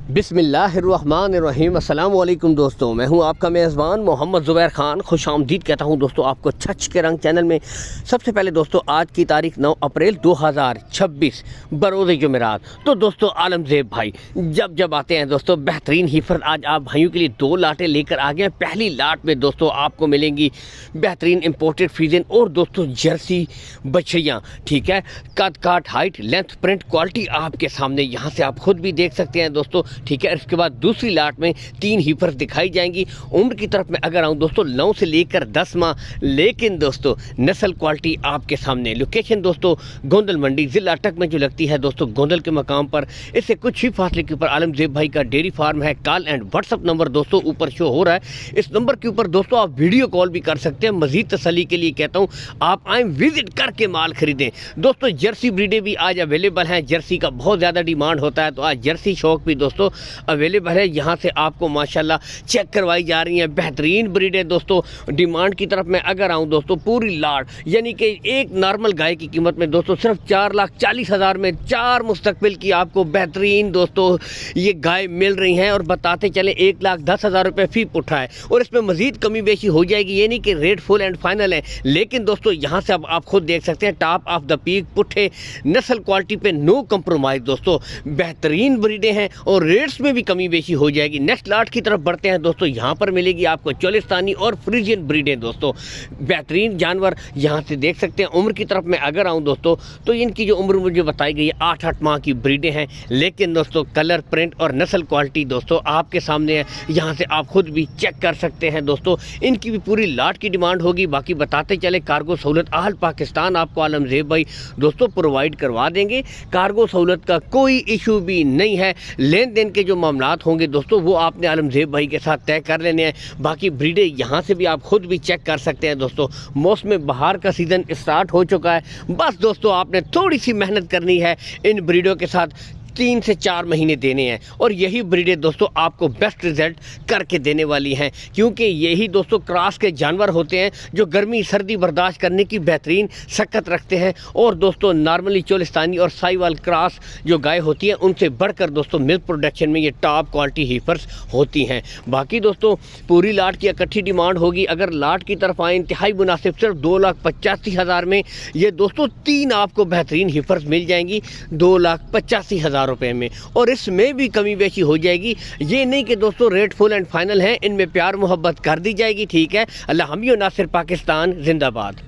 बिस्मिल्लाहिर्रहमानिर्रहीम। अस्सलाम वालेकुम दोस्तों, मैं हूं आपका मेज़बान मोहम्मद ज़ुबैर खान। खुश आमदीद कहता हूं दोस्तों आपको छच के रंग चैनल में। सबसे पहले दोस्तों आज की तारीख 9 अप्रैल 2026 बरोज़ जुमेरात। तो दोस्तों आलमज़ेब भाई जब आते हैं दोस्तों बेहतरीन हिफर आज आप भाइयों के लिए 2 लाटें लेकर आ गए हैं। पहली लाट में दोस्तों आपको मिलेंगी बेहतरीन इम्पोर्टेड फ्रीजन और दोस्तों जर्सी बछड़ियाँ, ठीक है। कद काट हाइट लेंथ प्रिंट क्वालिटी आपके सामने यहाँ से आप खुद भी देख सकते हैं दोस्तों, ठीक है। इसके बाद दूसरी लाट में 3 हीफर्स दिखाई जाएंगी। उम्र की तरफ मैं अगर आऊँ दोस्तों 9 से लेकर 10 माह, लेकिन दोस्तों नस्ल क्वालिटी आपके सामने। लोकेशन दोस्तों गोंदल मंडी ज़िला अटक में जो लगती है दोस्तों गोंदल के मकाम पर। इससे कुछ ही फासले के ऊपर आलमज़ेब भाई का डेयरी फार्म है। कॉल एंड व्हाट्सअप नंबर दोस्तों ऊपर शो हो रहा है। इस नंबर के ऊपर दोस्तों आप वीडियो कॉल भी कर सकते हैं। मजीद तसल्ली के लिए कहता हूँ आप आएँ, विजिट करके माल खरीदें। दोस्तों जर्सी ब्रीडें भी आज अवेलेबल हैं। जर्सी का बहुत ज़्यादा डिमांड होता है, तो आज जर्सी शौक भी दोस्तों अवेलेबल है। यहाँ से आपको माशाल्लाह चेक करवाई जा रही हैं बेहतरीन ब्रीडें दोस्तों। डिमांड की तरफ मैं अगर आऊँ दोस्तों पूरी लाट, यानी कि एक नॉर्मल गाय की कीमत में दोस्तों सिर्फ 4,40,000 में 4 मुस्तकबिल की आपको बेहतरीन दोस्तों ये गाय मिल रही हैं। और बताते चले 1,10,000 रुपये फी पुट्ठा है, और इसमें मजीद कमी बेशी हो जाएगी। ये नहीं कि रेट फुल एंड फाइनल है, लेकिन दोस्तों यहाँ से अब आप खुद देख सकते हैं टॉप ऑफ द पीक पुट्ठे नस्ल क्वालिटी पे नो कंप्रोमाइज़ दोस्तों। बेहतरीन ब्रीडें हैं और रेट्स में भी कमी बेशी हो जाएगी। नेक्स्ट लाट की तरफ बढ़ते हैं दोस्तों। यहाँ पर मिलेगी आपको चोलिस्तानी और फ्रीजियन ब्रीडें दोस्तों। बेहतरीन जानवर यहाँ से देख सकते हैं। उम्र की तरफ मैं अगर आऊँ दोस्तों तो इनकी जो उम्र मुझे बताई गई है 8 माह की ब्रीडें हैं, लेकिन दोस्तों कलर प्रिंट और नस्ल क्वालिटी दोस्तों आपके सामने है। यहाँ से आप खुद भी चेक कर सकते हैं दोस्तों। इनकी भी पूरी लाट की डिमांड होगी। बाकी बताते चले कार्गो सहूलत आल पाकिस्तान आपको आलमज़ेब भाई दोस्तों प्रोवाइड करवा देंगे। कार्गो सहूलत का कोई इशू भी नहीं है। लेन देन के जो मामलात होंगे दोस्तों वो आपने आलमज़ेब भाई के साथ तय कर लेने हैं। बाकी ब्रीडें यहाँ से भी आप खुद भी चेक कर सकते हैं दोस्तों। मौसम बहार का सीज़न स्टार्ट हो चुका है। बस दोस्तों आपने थोड़ी सी मेहनत करनी है। इन ब्रीडों के साथ 3 से 4 महीने देने हैं, और यही ब्रीडें दोस्तों आपको बेस्ट रिजल्ट करके देने वाली हैं, क्योंकि यही दोस्तों क्रॉस के जानवर होते हैं जो गर्मी सर्दी बर्दाश्त करने की बेहतरीन सकत रखते हैं। और दोस्तों नॉर्मली चोलिस्तानी और साहिवाल क्रॉस जो गाय होती हैं उनसे बढ़कर दोस्तों मिल्क प्रोडक्शन में ये टॉप क्वालिटी हीफर्स होती हैं। बाकी दोस्तों पूरी लाट की इकट्ठी डिमांड होगी। अगर लाट की तरफ आए इंतहाई मुनासिब सिर्फ 2,85,000 में ये दोस्तों 3 आपको बेहतरीन हीफर्स मिल जाएंगी 2,85,000 रुपए में, और इसमें भी कमी बेशी हो जाएगी। ये नहीं कि दोस्तों रेट फुल एंड फाइनल है, इनमें प्यार मोहब्बत कर दी जाएगी, ठीक है। अल्लाह हमी और नासिर पाकिस्तान जिंदाबाद।